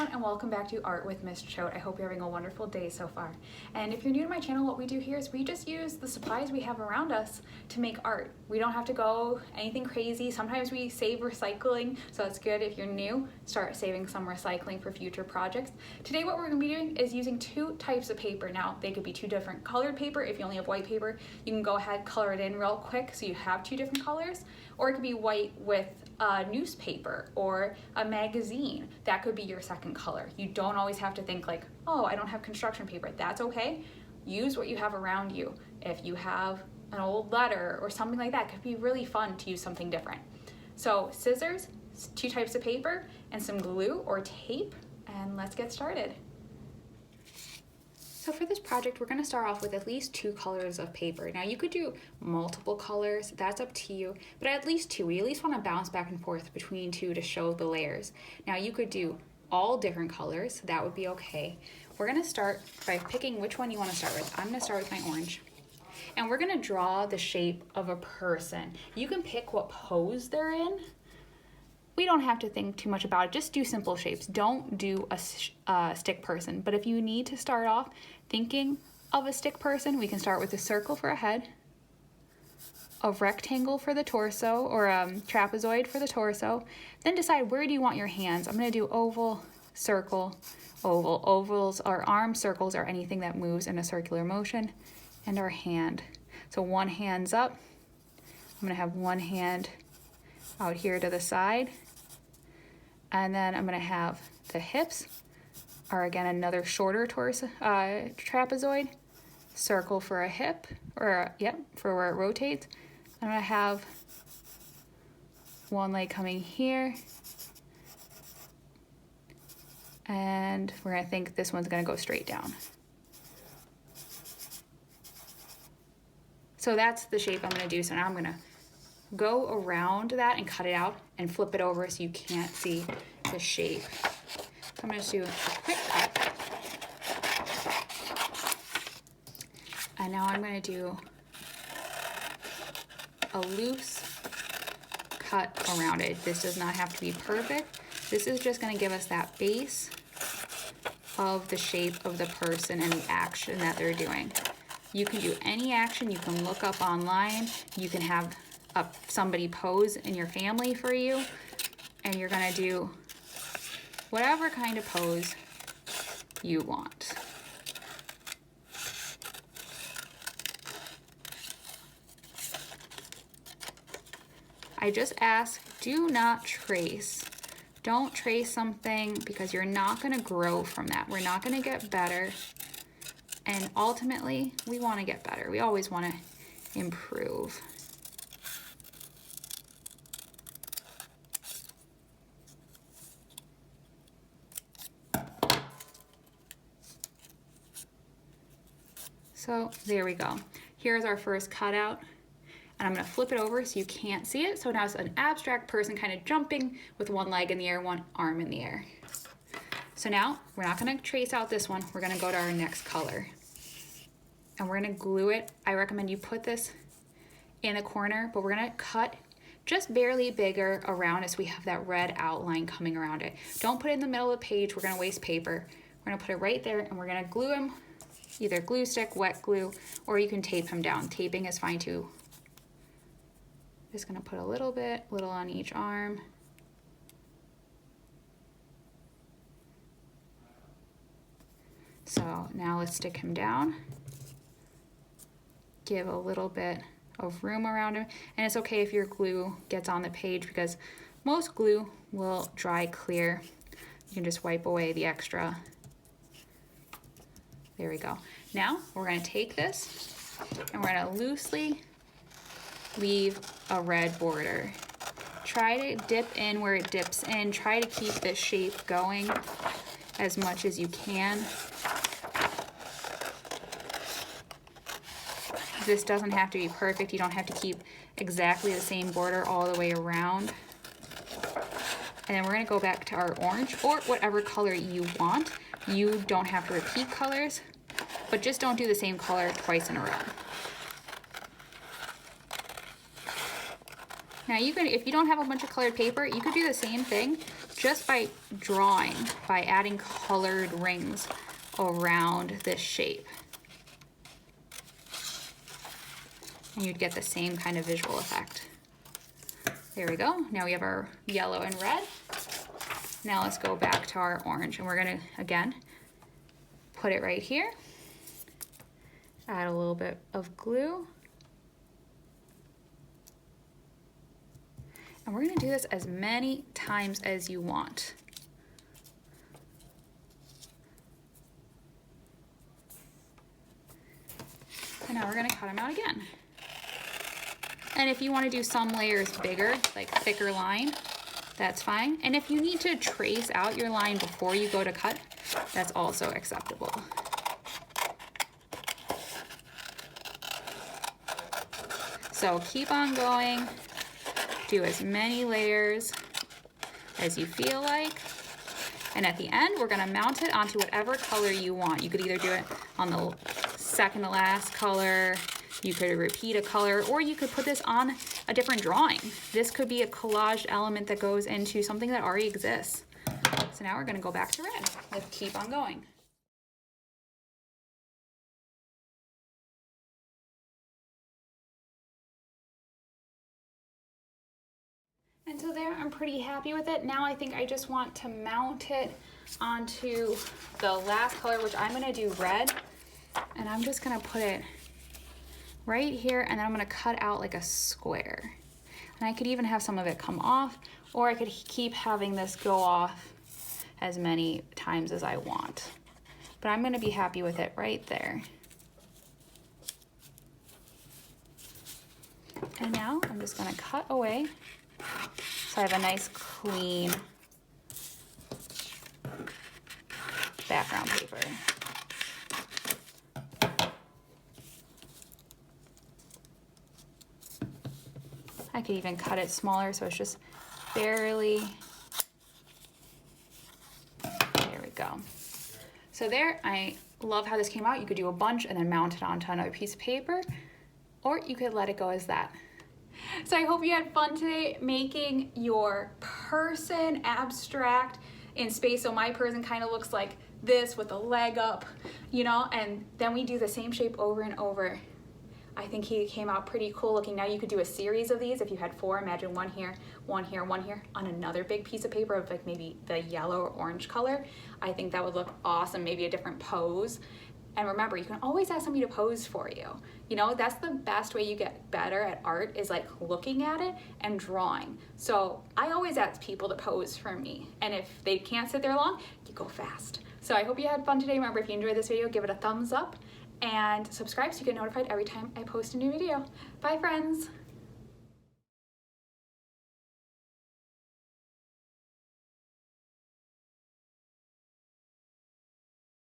everyone, and welcome back to Art with Miss Choate. I hope you're having a wonderful day so far. And if you're new to my channel, what we do here is we just use the supplies we have around us to make art. We don't have to go anything crazy. Sometimes we save recycling, so it's good if you're new, start saving some recycling for future projects. Today what we're going to be doing is using two types of paper. Now, they could be two different colored paper. If you only have white paper, you can go ahead, color it in real quick so you have two different colors. Or it could be white with a newspaper or a magazine. That could be your second color. You don't always have to think like, oh, I don't have construction paper. That's okay. Use what you have around you. If you have an old letter or something like that, it could be really fun to use something different. So scissors, two types of paper, and some glue or tape, and let's get started. So for this project, we're going to start off with at least two colors of paper. Now you could do multiple colors, that's up to you, but at least two. We at least want to bounce back and forth between two to show the layers. Now you could do all different colors, that would be okay. We're going to start by picking which one you want to start with. I'm going to start with my orange. And we're going to draw the shape of a person. You can pick what pose they're in. We don't have to think too much about it. Just do simple shapes. Don't do a stick person. But if you need to start off thinking of a stick person, we can start with a circle for a head, a rectangle for the torso, or a trapezoid for the torso. Then decide where do you want your hands. I'm going to do oval, circle, oval. Ovals are arm, circles are anything that moves in a circular motion, and our hand. So one hand's up. I'm going to have one hand out here to the side. And then I'm going to have the hips are again another shorter torso, trapezoid, circle for a hip, or for where it rotates. I'm going to have one leg coming here. And we're going to think this one's going to go straight down. So that's the shape I'm going to do. So now I'm going to go around that and cut it out and flip it over so you can't see the shape. So I'm going to do a quick cut. And now I'm going to do a loose cut around it. This does not have to be perfect. This is just going to give us that base of the shape of the person and the action that they're doing. You can do any action. You can look up online. You can have somebody pose in your family for you, and you're going to do whatever kind of pose you want. I just ask, do not trace. Don't trace something because you're not going to grow from that. We're not going to get better, and ultimately we want to get better. We always want to improve. So there we go. Here's our first cutout, and I'm going to flip it over so you can't see it. So now it's an abstract person kind of jumping with one leg in the air, one arm in the air. So now we're not going to trace out this one. We're going to go to our next color, and we're going to glue it. I recommend you put this in a corner, but we're going to cut just barely bigger around it so we have that red outline coming around it. Don't put it in the middle of the page. We're going to waste paper. We're going to put it right there, and we're going to glue him. Either glue stick, wet glue, or you can tape him down. Taping is fine too. Just gonna put a little on each arm. So now let's stick him down. Give a little bit of room around him. And it's okay if your glue gets on the page because most glue will dry clear. You can just wipe away the extra. There we go. Now we're going to take this and we're going to loosely leave a red border. Try to dip in where it dips in. Try to keep this shape going as much as you can. This doesn't have to be perfect. You don't have to keep exactly the same border all the way around. And then we're going to go back to our orange or whatever color you want. You don't have to repeat colors, but just don't do the same color twice in a row. Now you could, if you don't have a bunch of colored paper, you could do the same thing just by drawing, by adding colored rings around this shape. And you'd get the same kind of visual effect. There we go. Now we have our yellow and red. Now let's go back to our orange, and we're gonna, again, put it right here. Add a little bit of glue. And we're gonna do this as many times as you want. And now we're gonna cut them out again. And if you want to do some layers bigger, like thicker line, that's fine. And if you need to trace out your line before you go to cut, that's also acceptable. So keep on going, do as many layers as you feel like. And at the end, we're gonna mount it onto whatever color you want. You could either do it on the second to last color, you could repeat a color, or you could put this on a different drawing. This could be a collaged element that goes into something that already exists. So now we're gonna go back to red. Let's keep on going. And so there, I'm pretty happy with it. Now I think I just want to mount it onto the last color, which I'm gonna do red. And I'm just gonna put it right here, and then I'm gonna cut out like a square. And I could even have some of it come off, or I could keep having this go off as many times as I want. But I'm gonna be happy with it right there. And now I'm just gonna cut away so I have a nice clean background paper. I could even cut it smaller so it's just barely, there we go. So there, I love how this came out. You could do a bunch and then mount it onto another piece of paper, or you could let it go as that. So I hope you had fun today making your person abstract in space. So my person kind of looks like this with a leg up, you know, and then we do the same shape over and over. I think he came out pretty cool looking. Now you could do a series of these if you had 4. Imagine one here, one here, one here on another big piece of paper of like maybe the yellow or orange color. I think that would look awesome, maybe a different pose. And remember, you can always ask somebody to pose for you. You know, that's the best way you get better at art, is like looking at it and drawing. So I always ask people to pose for me. And if they can't sit there long, you go fast. So I hope you had fun today. Remember, if you enjoyed this video, give it a thumbs up and subscribe so you get notified every time I post a new video. Bye, friends.